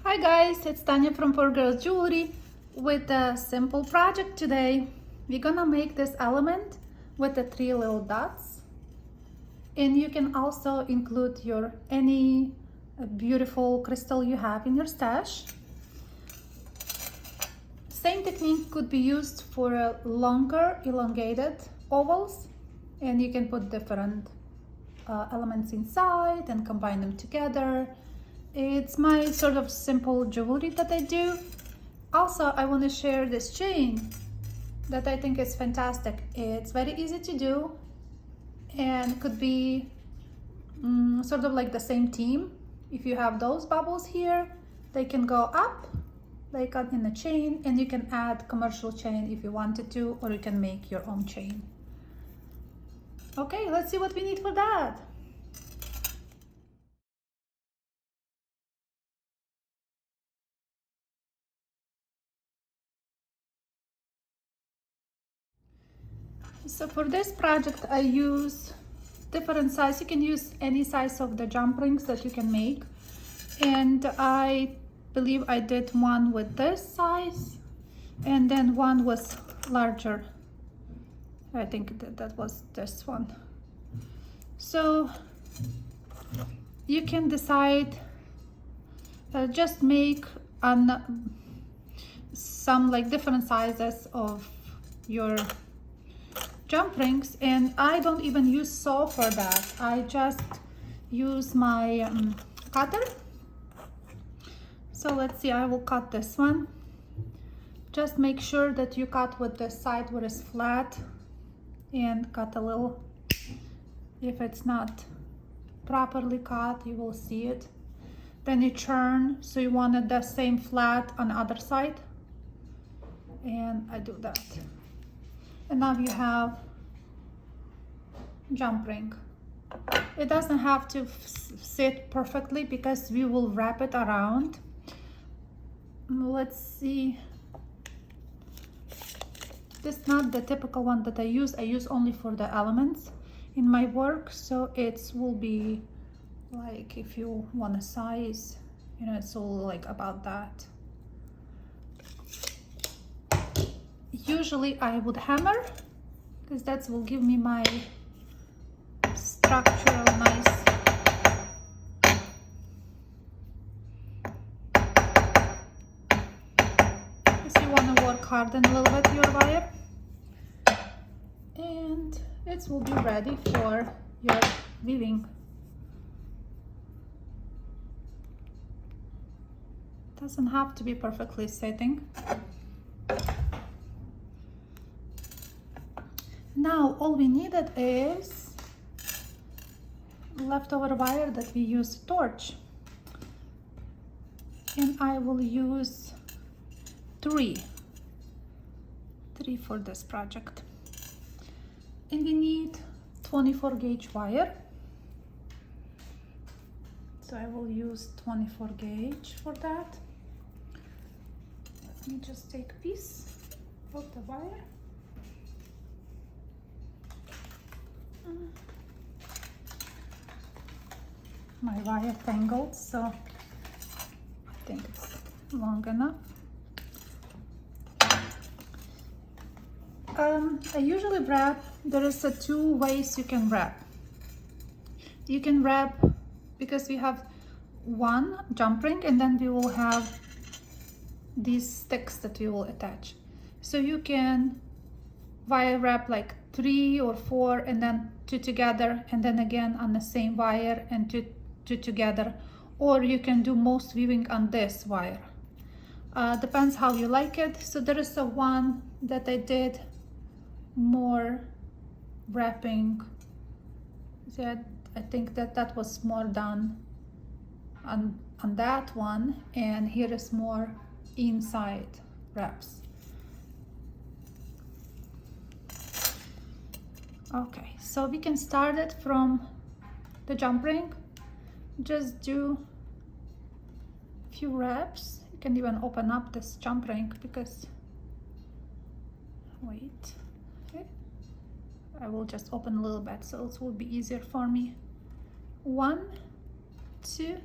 Hi guys, it's Tanya from Poor Girls Jewelry with a simple project today. We're gonna make this element with the 3 little dots, and you can also include your any beautiful crystal you have in your stash. Same technique could be used for longer elongated ovals, and you can put different elements inside and combine them together. It's my sort of simple jewelry that I do. Also, I want to share this chain that I think is fantastic. It's very easy to do and could be sort of like the same theme. If you have those bubbles here, they can go up like in a chain, and you can add commercial chain if you wanted to, or you can make your own chain. Okay, let's see what we need for that. So for this project, I use different size. You can use any size of the jump rings that you can make. And I believe I did one with this size, and then one was larger. I think that was this one. So you can decide, just make some like different sizes of your jump rings, and I don't even use saw for that. I just use my cutter. So let's see, I will cut this one. Just make sure that you cut with the side where it's flat, and cut a little. If it's not properly cut, you will see it. Then you turn, so you want it the same flat on the other side, and I do that. And now you have jump ring. It doesn't have to sit perfectly because we will wrap it around. Let's see. This is not the typical one that I use. I use only for the elements in my work, so it will be like, if you want a size, you know, it's all like about that. Usually I would hammer, because that will give me my structural nice. Because you want to work harden a little bit your wire, and it will be ready for your weaving. Doesn't have to be perfectly sitting. Now all we needed is leftover wire that we use torch, and I will use three for this project. And we need 24 gauge wire, so I will use 24 gauge for that. Let me just take a piece of the wire. My wire tangled, so I think it's long enough. I usually wrap. There is two ways you can wrap. You can wrap, because we have one jump ring, and then we will have these sticks that we will attach. So you can wire wrap like 3 or 4, and then 2 together, and then again on the same wire and two together, or you can do most weaving on this wire. Depends how you like it. So there is a one that I did more wrapping. That I think that was more done on that one, and here is more inside wraps. Okay, so we can start it from the jump ring. Just do a few wraps. You can even open up this jump ring, because wait, okay, I will just open a little bit so it will be easier for me. 1, 2,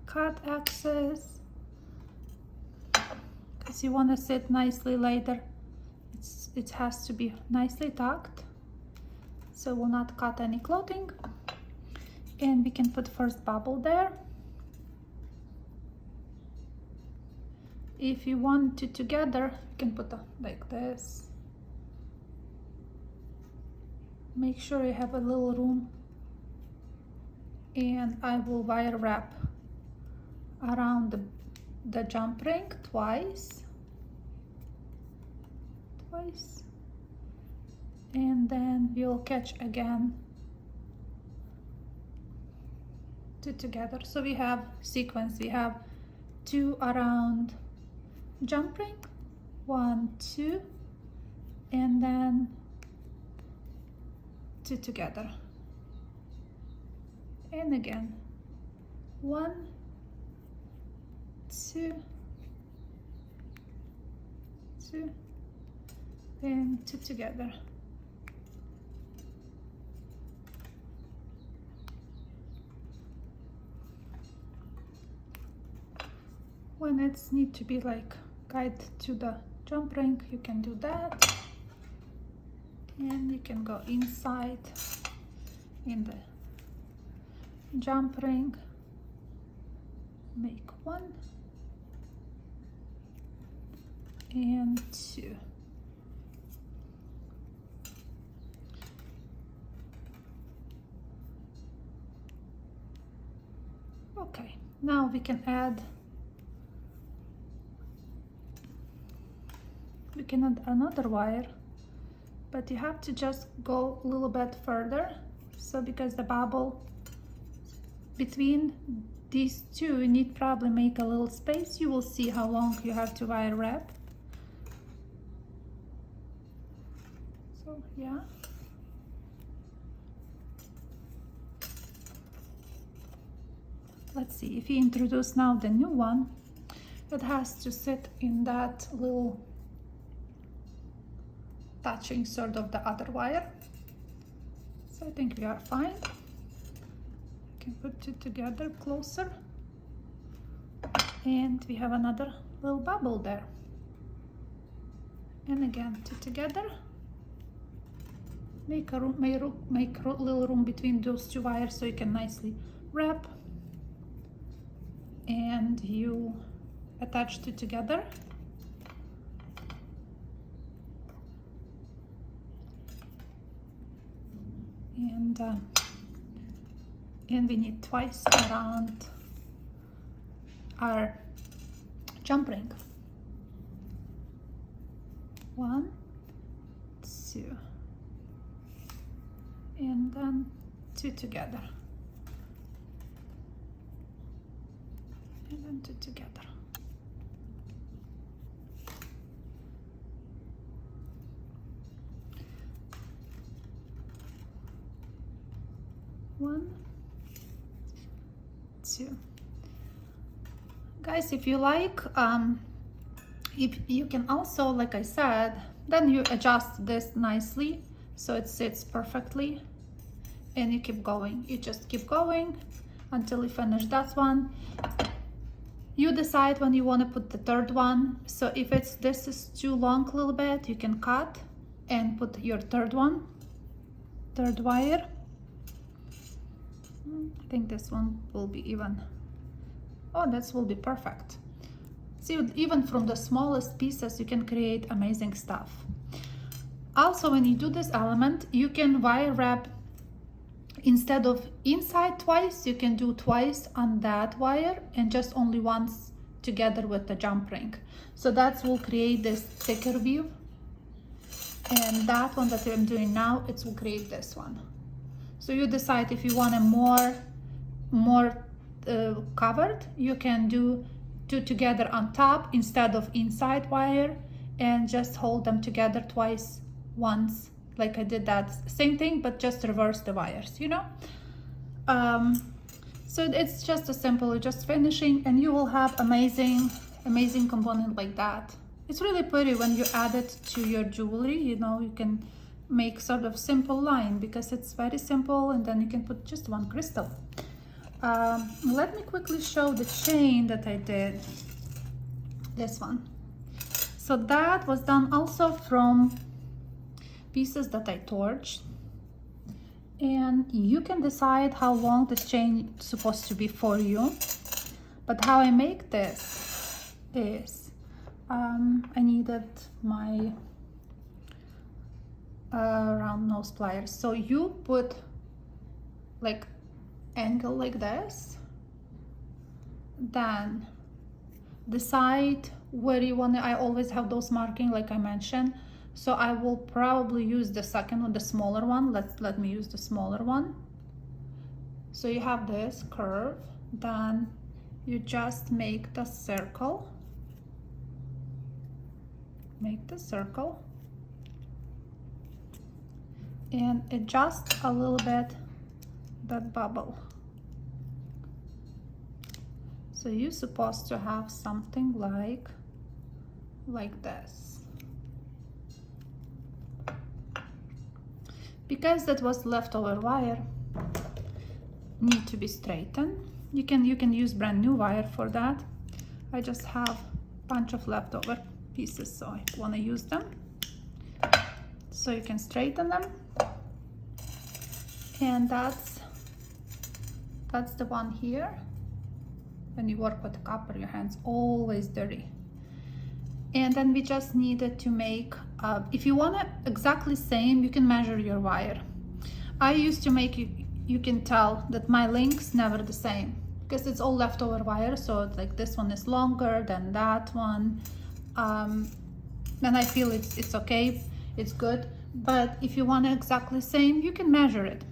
cut excess because you want to sit nicely later. It has to be nicely tucked, so we'll not cut any clothing. And we can put first bubble there. If you want it together, you can put like this. Make sure you have a little room. And I will wire wrap around the jump ring twice, and then we'll catch again two together. So we have sequence, we have 2 around jump ring, 1, 2, and then 2 together, and again 1, 2, 2, and 2 together. When it's need to be like guide to the jump ring, you can do that, and you can go inside in the jump ring, make 1 and 2. Okay, now we can add another wire, but you have to just go a little bit further. So because the bubble between these two, you need probably make a little space. You will see how long you have to wire wrap. So yeah. Let's see, if you introduce now the new one, it has to sit in that little touching sort of the other wire. So I think we are fine. I can put it together closer, and we have another little bubble there. And again, 2 together. Make a room, make a little room between those 2 wires so you can nicely wrap. And you attach 2 together. And we need twice around our jump ring. 1, 2, and then 2 together, and then 2 together. One, 2. Guys, if you like, if you can also, like I said, then you adjust this nicely so it sits perfectly, and you keep going. You just keep going until you finish that one. You decide when you want to put the third one. So if this is too long a little bit, you can cut and put your third one, third wire. I think this one will be even. Oh, this will be perfect. See, even from the smallest pieces, you can create amazing stuff. Also, when you do this element, you can wire wrap. Instead of inside twice, you can do twice on that wire and just only once together with the jump ring. So that will create this thicker view. And that one that I'm doing now, it will create this one. So you decide if you want a more covered, you can do 2 together on top instead of inside wire, and just hold them together twice, once, like I did that same thing, but just reverse the wires, you know. So it's just a simple, just finishing, and you will have amazing component like that. It's really pretty when you add it to your jewelry. You know, you can make sort of simple line because it's very simple, and then you can put just one crystal. Let me quickly show the chain that I did. This one. So that was done also from pieces that I torched. And you can decide how long this chain is supposed to be for you. But how I make this is I needed my round nose pliers. So you put like angle like this, then decide where you want it. I always have those marking like I mentioned, so I will probably use the second one, the smaller one. Let me use the smaller one. So you have this curve, then you just make the circle, and adjust a little bit that bubble. So you're supposed to have something like this. Because that was leftover wire, need to be straightened. You can use brand new wire for that. I just have a bunch of leftover pieces, so I want to use them. So you can straighten them, and that's the one here. When you work with copper, your hands always dirty. And then we just needed to make, if you want it exactly same, you can measure your wire. I used to make, you can tell that my link's never the same because it's all leftover wire. So it's like this one is longer than that one. Then I feel it's okay, it's good. But if you want it exactly same, you can measure it.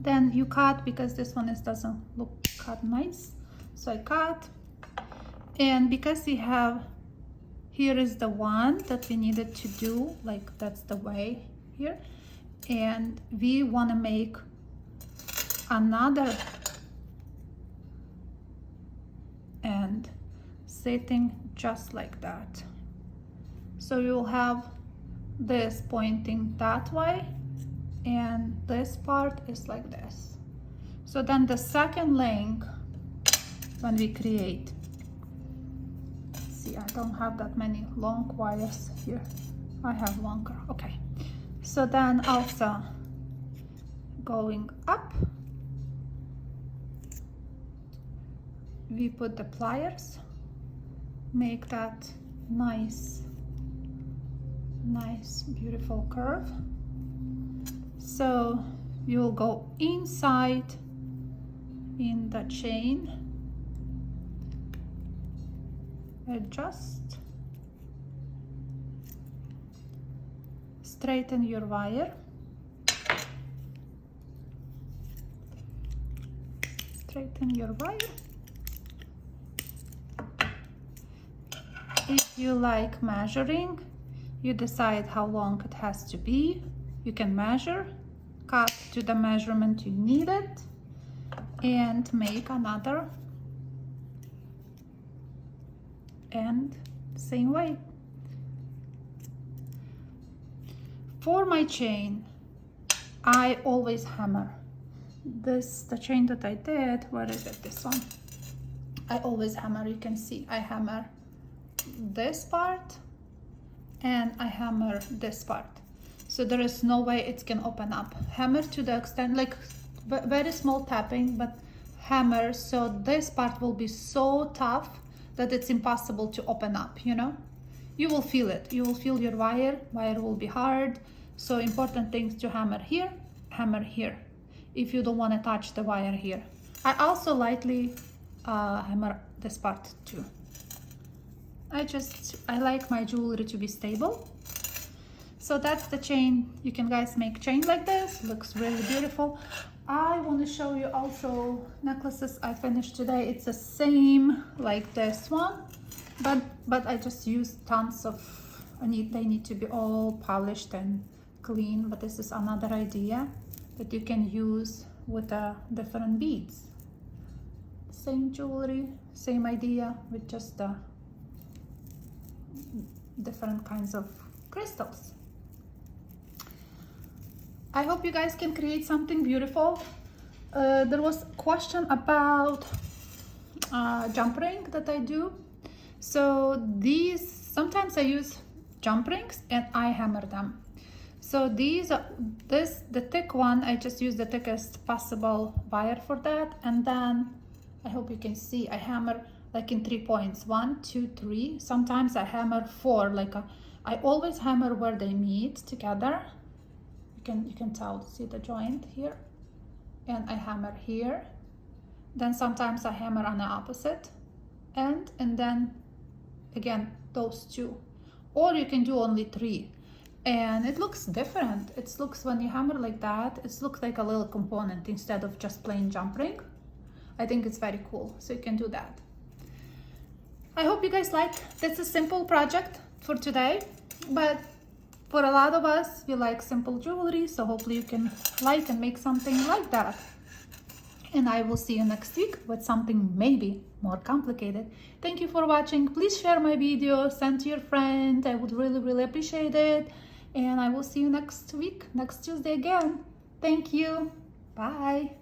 Then you cut, because this one doesn't look cut nice. So I cut, and because we have, here is the one that we needed to do, like that's the way here, and we want to make another end sitting just like that. So you'll have this pointing that way, and this part is like this. So then the second link, when we create, see, I don't have that many long wires here. I have longer. Okay. So then also going up, we put the pliers, make that nice beautiful curve. So you'll go inside in the chain, adjust, straighten your wire, If you like measuring, you decide how long it has to be. You can measure, cut to the measurement you need it, and make another end same way. For my chain, I always hammer. The chain that I did, where is it? This one. I always hammer. You can see I hammer this part and I hammer this part. So there is no way it can open up. Hammer to the extent, like very small tapping, but hammer so this part will be so tough that it's impossible to open up, you know? You will feel it. You will feel your wire will be hard. So important things to hammer here, if you don't want to touch the wire here. I also lightly hammer this part too. I like my jewelry to be stable. So that's the chain. You can guys make chain like this, looks really beautiful. I want to show you also necklaces I finished today. It's the same like this one, but I just used tons of, they need to be all polished and clean, but this is another idea that you can use with different beads. Same jewelry, same idea, with just different kinds of crystals. I hope you guys can create something beautiful. there was a question about jump ring that I do. So these, sometimes I use jump rings and I hammer them. So these are, the thick one, I just use the thickest possible wire for that, and then I hope you can see I hammer like in 3 points, 1, 2, 3. Sometimes I hammer 4, like I always hammer where they meet together. You can tell, see the joint here, and I hammer here. Then sometimes I hammer on the opposite end, and then again those 2, or you can do only 3. And it looks different. It looks, when you hammer like that, it looks like a little component instead of just plain jump ring. I think it's very cool, so you can do that. I hope you guys like. That's a simple project for today, but for a lot of us, we like simple jewelry, so hopefully you can like and make something like that. And I will see you next week with something maybe more complicated. Thank you for watching. Please share my video, send to your friend. I would really appreciate it. And I will see you next week, next Tuesday again. Thank you. Bye.